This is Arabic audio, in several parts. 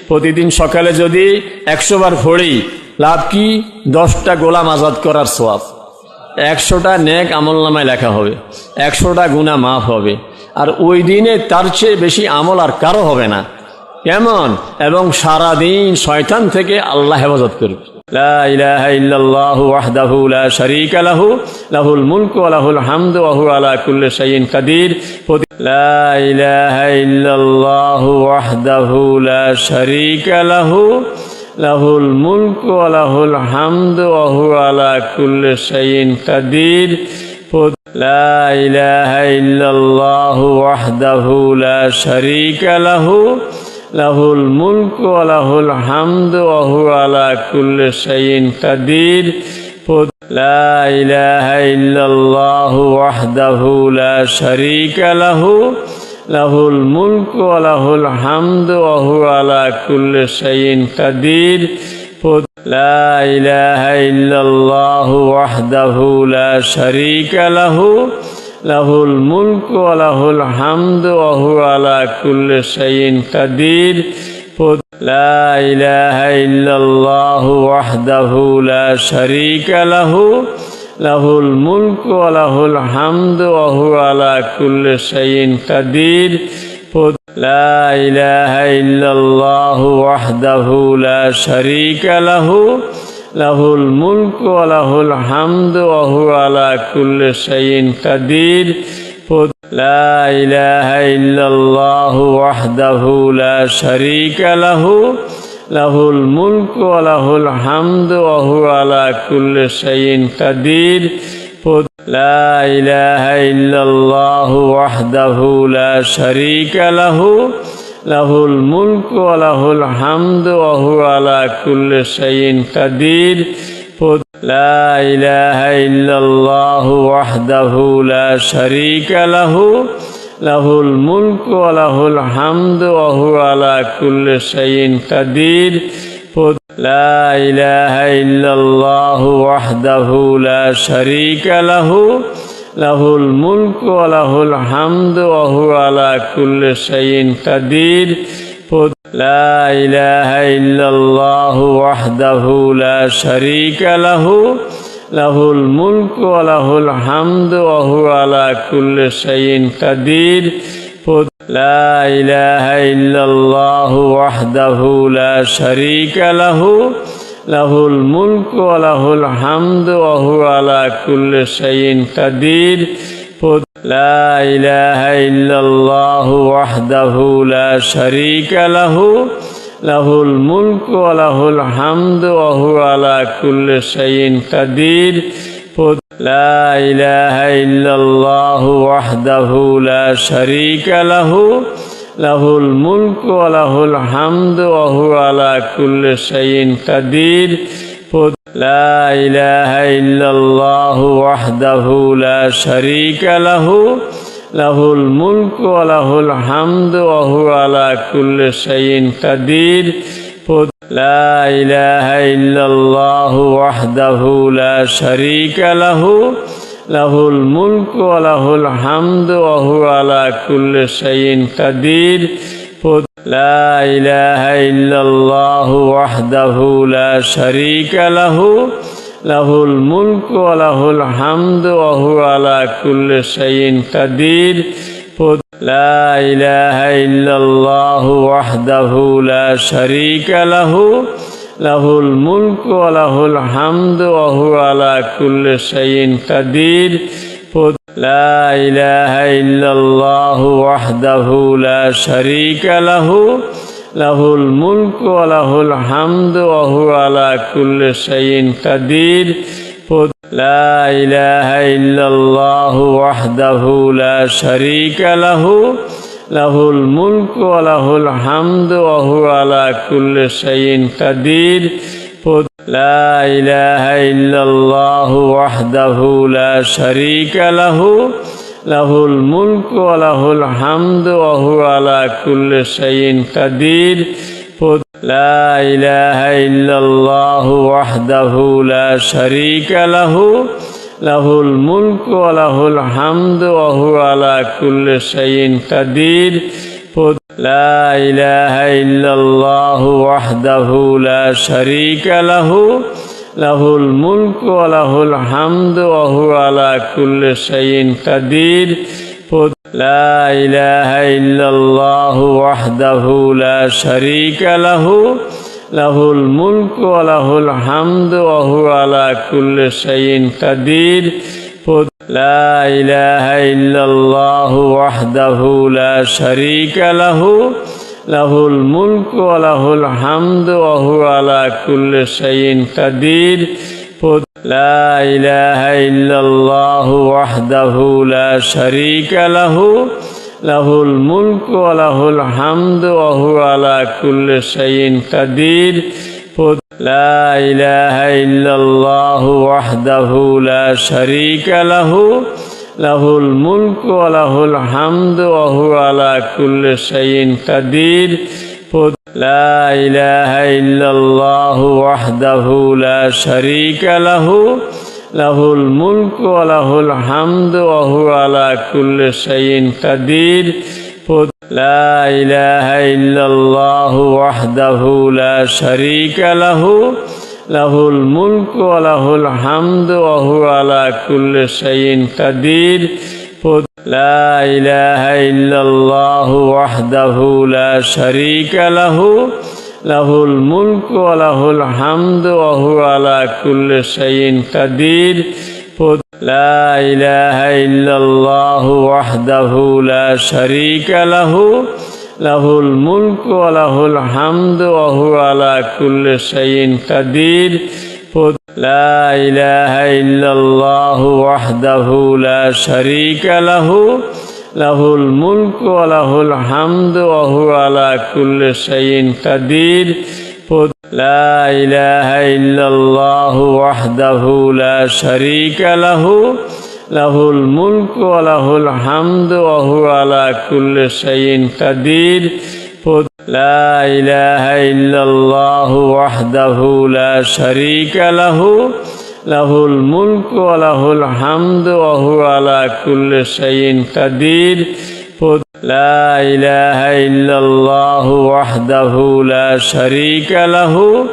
প্রতিদিন সকালে যদি 100 বার পড়ি, লাভ কি? 10টা গোলাম আজাদ করার সওয়াব, 100টা নেক আমলনামায় লেখা হবে, 100টা গুনাহ মাফ হবে। আর ওই দিনে তার চেয়ে বেশি আমল আর কারো হবে না। কেমন? এবং সারাদিন শয়তান থেকে আল্লাহ হেফাজত করবে। লা ইলাহা ইল্লাল্লাহু ওয়াহদাহু লা শারীকা লাহু লাহুল মুলকু ওয়া লাহুল হামদু ওয়া হুয়া আলা কুল্লি শাইইন কাদির। লা ইলাহা ইল্লাল্লাহু ওয়াহদাহু লা শারীকা লাহু লাহুল মুলকু ওয়া লাহুল হামদু ওয়া হুয়া আলা কুল্লি শাইইন কাদির। লা ইলাহা ইল্লাল্লাহু ওয়াহদাহু লা শারীকা লাহু লাহুল মুলকু ওয়া লাহুল হামদু ওয়া হুয়া আলা কুল্লি শাইইন কাদির। লা ইলাহা ইল্লাল্লাহু ওয়াহদাহু লা শারীকা লাহু লাহুল মুলকু ওয়া লাহুল হামদু ওয়া হুয়া আলা কুল্লি শাইইন কাদির। লা ইলাহা ইল্লাল্লাহু ওয়াহদাহু লা শারীকা লাহু লাহুল মুলকু ওয়া লাহুল হামদু ওয়া হুয়া আলা কুল্লি শাইইন কাদির। লা ইলাহা ইল্লাল্লাহু ওয়াহদাহু লা শারীকা লাহু লাহুল মুলকু ওয়া লাহুল হামদু ওয়া হুয়া আলা কুল্লি শাইইন কাদির। লা ইলাহা ইল্লাল্লাহু ওয়াহদাহু লা শারীকা লাহু লাহুল মুলকু ওয়া লাহুল হামদু ওয়া হুয়া আলা কুল্লি শাইইন কাদির। লা ইলাহা ইল্লাল্লাহু ওয়াহদাহু লা শারীকা লাহু লাহুল মুলকু ওয়া লাহুল হামদু ওয়া হুয়া আলা কুল্লি শাইইন কাদির। লা ইলাহা ইল্লাল্লাহু ওয়াহদাহু লা শারীকা লাহু লাহুল মুলকু ওয়া লাহুল হামদু ওয়া হুয়া আলা কুল্লি শাইইন কাদির। লা ইলাহা ইল্লাল্লাহু ওয়াহদাহু লা শারীকা লাহু লাহুল মুলকু ওয়া লাহুল হামদু ওয়া হুয়া আলা কুল্লি শাইইন কাদির। লা ইলাহা ইল্লাল্লাহু ওয়াহদাহু লা শারীকা লাহু লাহুল মুলকু ওয়া লাহুল হামদু ওয়া হুয়া আলা কুল্লি শাইইন কাদির। লা ইলাহা ইল্লাল্লাহু ওয়াহদাহু লা শারীকা লাহু লাহুল মুলকু ওয়া লাহুল হামদু ওয়া হুয়া আলা কুল্লি শাইইন কাদির। লা ইলাহা ইল্লাল্লাহু ওয়াহদাহু লা শারীকা লাহু লাহুল মুলকু ওয়া লাহুল হামদু ওয়া হুয়া আলা কুল্লি শাইইন কাদির। লা ইলাহা ইল্লাল্লাহু ওয়াহদাহু লা শারীকা লাহু লাহুল মুলকু ওয়া লাহুল হামদু ওয়া হুয়া আলা কুল্লি শাইইন কাদির। লা ইলাহা ইল্লাল্লাহু ওয়াহদাহু লা শারীকা লাহু লাহুল মুলকু ওয়া লাহুল হামদু ওয়া হুয়া আলা কুল্লি শাইইন কাদির। লা ইলাহা ইল্লাল্লাহু ওয়াহদাহু লা শারীকা লাহু লাহুল মুলকু ওয়া লাহুল হামদু ওয়া হুয়া আলা কুল্লি শাইইন কাদির। লা ইলাহা ইল্লাল্লাহু ওয়াহদাহু লা শারীকা লাহু লাহুল মুলকু ওয়া লাহুল হামদু ওয়া হুয়া আলা কুল্লি শাইইন কাদির। লা ইলাহা ইল্লাল্লাহু ওয়াহদাহু লা শারীকা লাহু লাহুল মুলকু ওয়া লাহুল হামদু ওয়া হুয়া আলা কুল্লি শাইইন কাদির। লা ইলাহা ইল্লাল্লাহু ওয়াহদাহু লা শারীকা লাহু লাহুল মুলকু ওয়া লাহুল হামদু ওয়া হুয়া আলা কুল্লি শাইইন কাদির। লা ইলাহা ইল্লাল্লাহু ওয়াহদাহু লা শারীকা লাহু লাহুল মুলকু ওয়া লাহুল হামদু ওয়া হুয়া আলা কুল্লি শাইইন কাদির। লা ইলাহা ইল্লাল্লাহু ওয়াহদাহু লা শারীকা লাহু লাহুল মুলকু ওয়া লাহুল হামদু ওয়া হুয়া আলা কুল্লি শাইইন কাদির। লা ইলাহা ইল্লাল্লাহু ওয়াহদাহু লা শারীকা লাহু লাহুল মুলকু ওয়া লাহুল হামদু ওয়া হুয়া আলা কুল্লি শাইইন কাদির। লা ইলাহা ইল্লাল্লাহু ওয়াহদাহু লা শারীকা লাহু লাহুল মুলকু ওয়া লাহুল হামদু ওয়া হুয়া আলা কুল্লি শাইইন কাদির। لا إله إلا الله وحده لا شريك له له الملك وله الحمد وهو على كل شيء قدير لا إله إلا الله وحده لا شريك له له الملك وله الحمد وهو على كل شيء قدير لا إله إلا الله وحده لا شريك له له الملك وله الحمد وهو على كل شيء قدير لا إله إلا الله وحده لا شريك له له الملك وله الحمد وهو على كل شيء قدير لا إله إلا الله وحده لا شريك له له الملك وله الحمد وهو على كل شيء قدير لا إله إلا الله وحده لا شريك له له الملك وله الحمد وهو على كل شيء قدير لا إله إلا الله وحده لا شريك له له الملك وله الحمد وهو على كل شيء قدير لا إله إلا الله وحده لا شريك له له الملك وله الحمد وهو على كل شيء قدير لا إله إلا الله وحده لا شريك له له الملك وله الحمد وهو على كل شيء قدير لا إله إلا الله وحده لا شريك له له الملك وله الحمد وهو على كل شيء قدير لا إله إلا الله وحده لا شريك له له الملك وله الحمد وهو على كل شيء قدير لا إله إلا الله وحده لا شريك له له الملك وله الحمد وهو على كل شيء قدير لا إله إلا الله وحده لا شريك له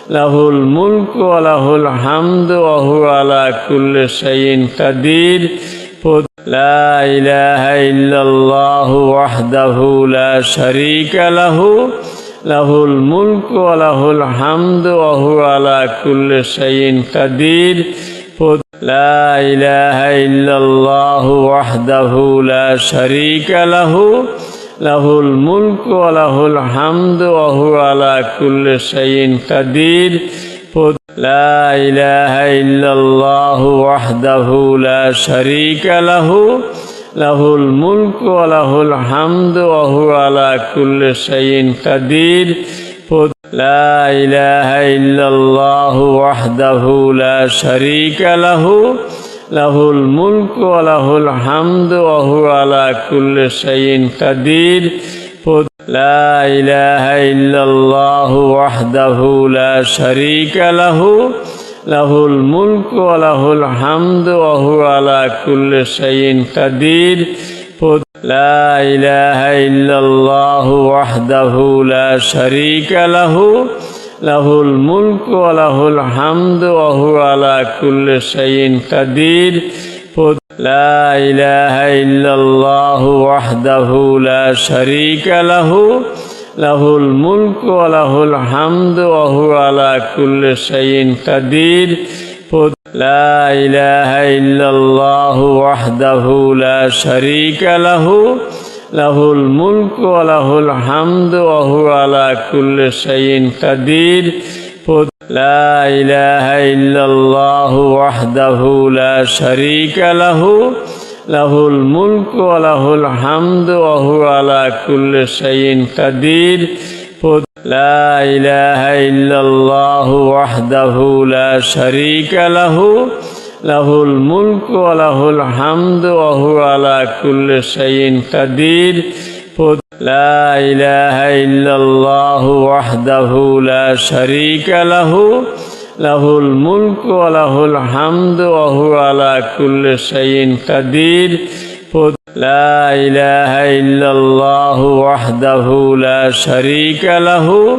له الملك وله الحمد وهو على كل شيء قدير لا إله إلا الله وحده لا شريك له له الملك وله الحمد وهو على كل شيء قدير لا إله إلا الله وحده لا شريك له له الملك وله الحمد وهو على كل شيء قدير لا إله إلا الله وحده لا شريك له له الملك وله الحمد وهو على كل شيء قدير لا إله إلا الله وحده لا شريك له له الملك وله الحمد وهو على كل شيء قدير لا إله إلا الله وحده لا شريك له له الملك وله الحمد وهو على كل شيء قدير لا إله إلا الله وحده لا شريك له له الملك وله الحمد وهو على كل شيء قدير لا إله إلا الله وحده لا شريك له له الملك وله الحمد وهو على كل شيء قدير لا إله إلا الله وحده لا شريك له له الملك وله الحمد وهو على كل شيء قدير لا إله إلا الله وحده لا شريك له له الملك وله الحمد وهو على كل شيء قدير لا إله إلا الله وحده لا شريك له له الملك وله الحمد وهو على كل شيء قدير لا إله إلا الله وحده لا شريك له له الملك وله الحمد وهو على كل شيء قدير لا إله إلا الله وحده لا شريك له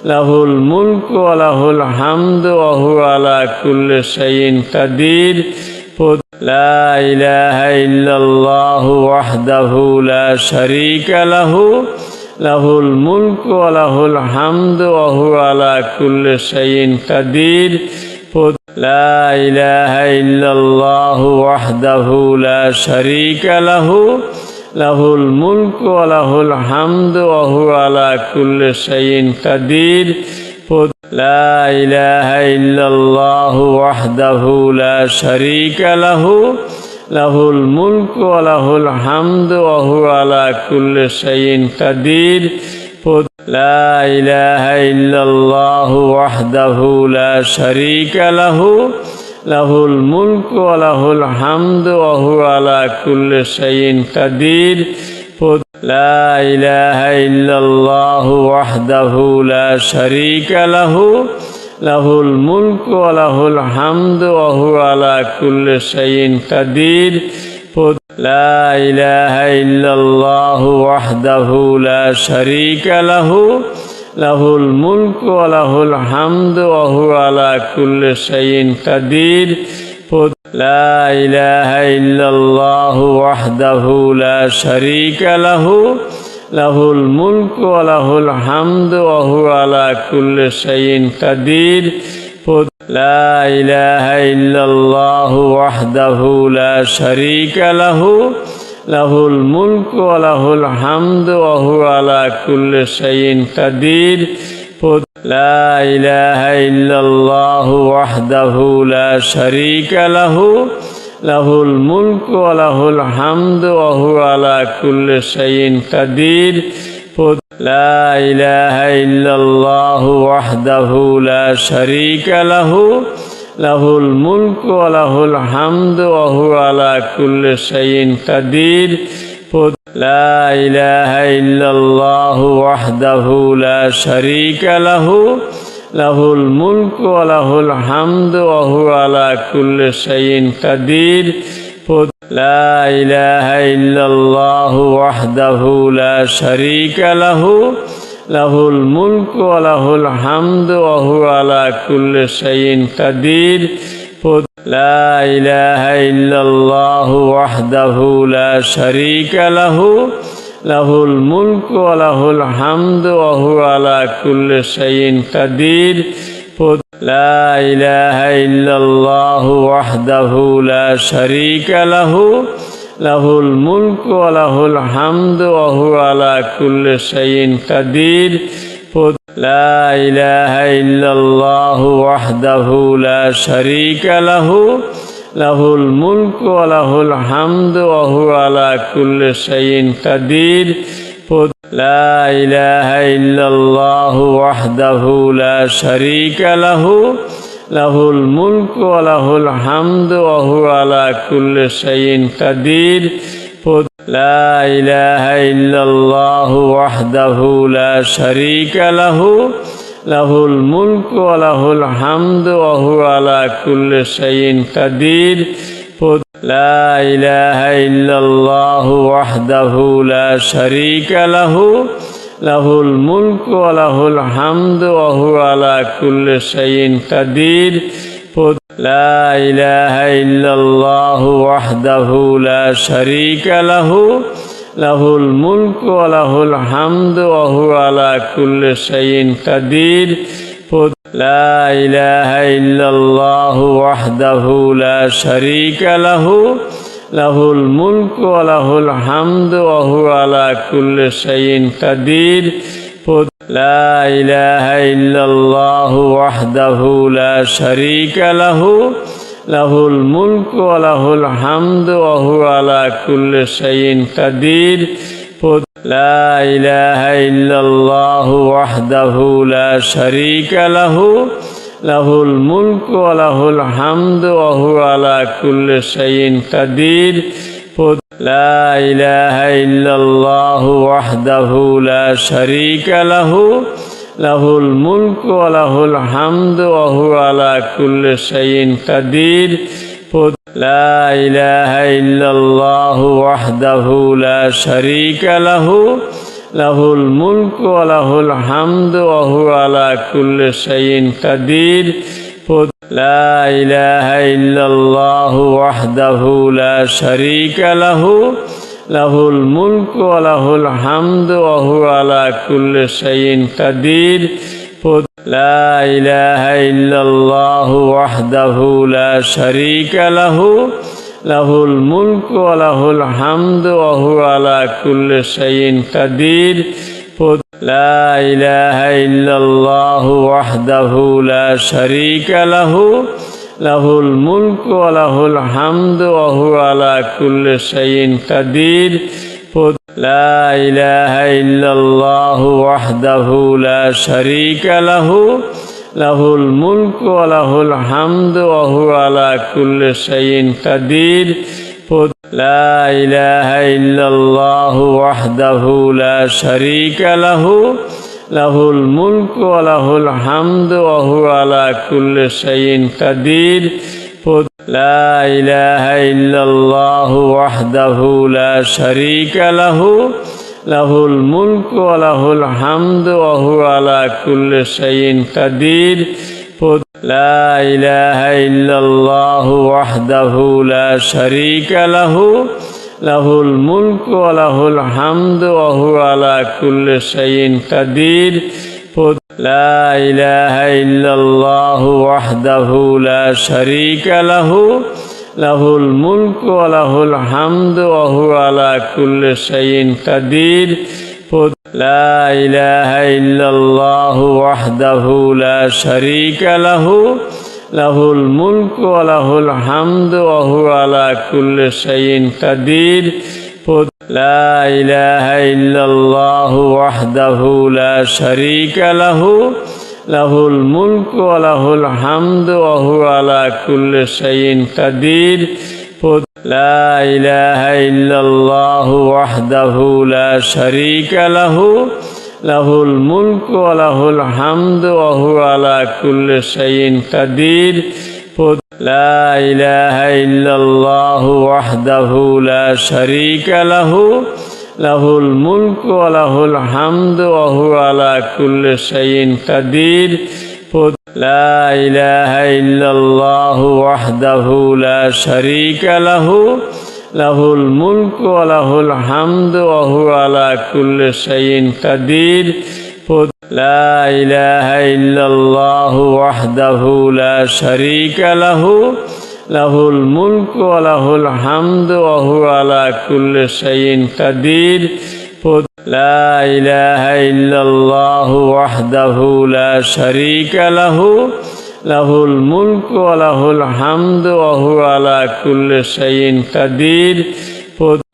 له الملك وله الحمد وهو على كل شيء قدير لا إله إلا الله وحده لا شريك له له الملك وله الحمد وهو على كل شيء قدير لا إله إلا الله وحده لا شريك له له الملك وله الحمد وهو على كل شيء قدير لا إله إلا الله وحده لا شريك له له الملك وله الحمد وهو على كل شيء قدير لا إله إلا الله وحده لا شريك له له الملك وله الحمد وهو على كل شيء قدير لا إله إلا الله وحده لا شريك له له الملك وله الحمد وهو على كل شيء قدير لا إله إلا الله وحده لا شريك له له الملك وله الحمد وهو على كل شيء قدير لا إله إلا الله وحده لا شريك له له الملك وله الحمد وهو على كل شيء قدير لا إله إلا الله وحده لا شريك له له الملك وله الحمد وهو على كل شيء قدير لا إله إلا الله وحده لا شريك له له الملك وله الحمد وهو على كل شيء قدير لا إله إلا الله وحده لا شريك له له الملك وله الحمد وهو على كل شيء قدير لا إله إلا الله وحده لا شريك له له الملك وله الحمد وهو على كل شيء قدير لا إله إلا الله وحده لا شريك له له الملك وله الحمد وهو على كل شيء قدير لا إله إلا الله وحده لا شريك له له الملك وله الحمد وهو على كل شيء قدير لا إله إلا الله وحده لا شريك له له الملك وله الحمد وهو على كل شيء قدير لا إله إلا الله وحده لا شريك له له الملك وله الحمد وهو على كل شيء قدير لا إله إلا الله وحده لا شريك له له الملك وله الحمد وهو على كل شيء قدير لا إله إلا الله وحده لا شريك له له الملك وله الحمد وهو على كل شيء قدير لا إله إلا الله وحده لا شريك له له الملك وله الحمد وهو على كل شيء قدير لا إله إلا الله وحده لا شريك له له الملك وله الحمد وهو على كل شيء قدير لا إله إلا الله وحده لا شريك له له الملك وله الحمد وهو على كل شيء قدير لا إله إلا الله وحده لا شريك له له الملك وله الحمد وهو على كل شيء قدير لا إله إلا الله وحده لا شريك له له الملك وله الحمد وهو على كل شيء قدير لا إله إلا الله وحده لا شريك له له الملك وله الحمد وهو على كل شيء قدير لا إله إلا الله وحده لا شريك له له الملك وله الحمد وهو على كل شيء قدير لا إله إلا الله وحده لا شريك له له الملك وله الحمد وهو على كل شيء قدير لا إله إلا الله وحده لا شريك له له الملك وله الحمد وهو على كل شيء قدير لا إله إلا الله وحده لا شريك له له الملك وله الحمد وهو على كل شيء قدير لا إله إلا الله وحده لا شريك له له الملك وله الحمد وهو على كل شيء قدير لا إله إلا الله وحده لا شريك له له الملك وله الحمد وهو على كل شيء قدير لا إله إلا الله وحده لا شريك له له الملك وله الحمد وهو على كل شيء قدير لا إله إلا الله وحده لا شريك له له الملك وله الحمد وهو على كل شيء قدير لا إله إلا الله وحده لا شريك له له الملك وله الحمد وهو على كل شيء قدير لا إله إلا الله وحده لا شريك له له الملك وله الحمد وهو على كل شيء قدير لا إله إلا الله وحده لا شريك له له الملك وله الحمد وهو على كل شيء قدير لا إله إلا الله وحده لا شريك له له الملك وله الحمد وهو على كل شيء قدير لا إله إلا الله وحده لا شريك له له الملك وله الحمد وهو على كل شيء قدير لا إله إلا الله وحده لا شريك له له الملك وله الحمد وهو على كل شيء قدير لا إله إلا الله وحده لا شريك له له الملك وله الحمد وهو على كل شيء قدير لا إله إلا الله وحده لا شريك له له الملك وله الحمد وهو على كل شيء قدير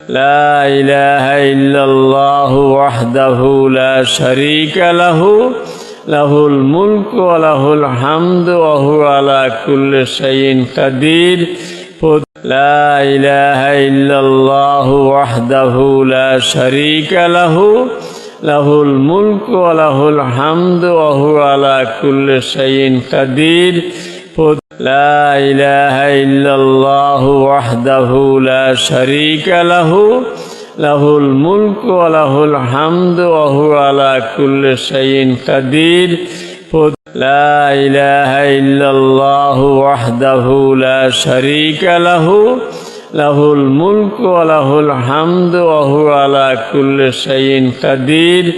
لا إله إلا الله وحده لا شريك له له الملك وله الحمد وهو على كل شيء قدير لا إله إلا الله وحده لا شريك له له الملك وله الحمد وهو على كل شيء قدير لا إله إلا الله وحده لا شريك له له الملك وله الحمد وهو على كل شيء قدير لا إله إلا الله وحده لا شريك له له الملك وله الحمد وهو على كل شيء قدير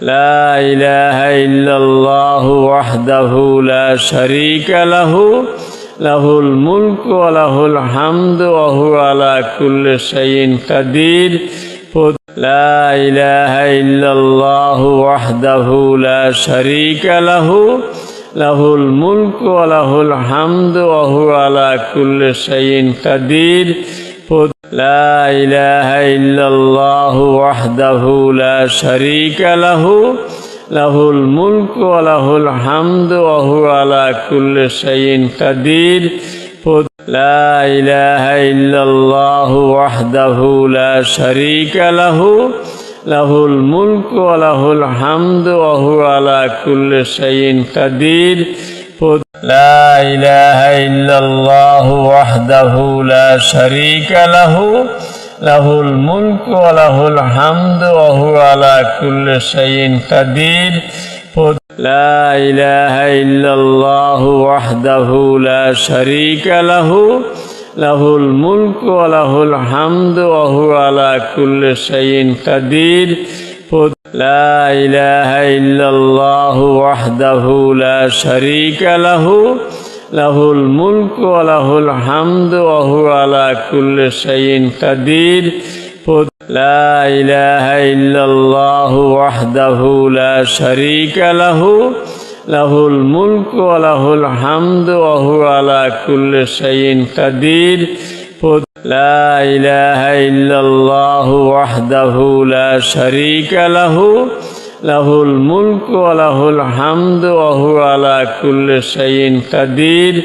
لا إله إلا الله وحده لا شريك له له الملك وله الحمد وهو على كل شيء قدير لا إله إلا الله وحده لا شريك له له الملك وله الحمد وهو على كل شيء قدير لا إله إلا الله وحده لا شريك له له الملك وله الحمد وهو على كل شيء قدير لا إله إلا الله وحده لا شريك له له الملك وله الحمد وهو على كل شيء قدير لا إله إلا الله وحده لا شريك له له الملك وله الحمد وهو على كل شيء قدير لا إله إلا الله وحده لا شريك له له الملك وله الحمد وهو على كل شيء قدير لا إله إلا الله وحده لا شريك له له الملك وله الحمد وهو على كل شيء قدير لا إله إلا الله وحده لا شريك له له الملك وله الحمد وهو على كل شيء قدير لا إله إلا الله وحده لا شريك له له الملك وله الحمد وهو على كل شيء قدير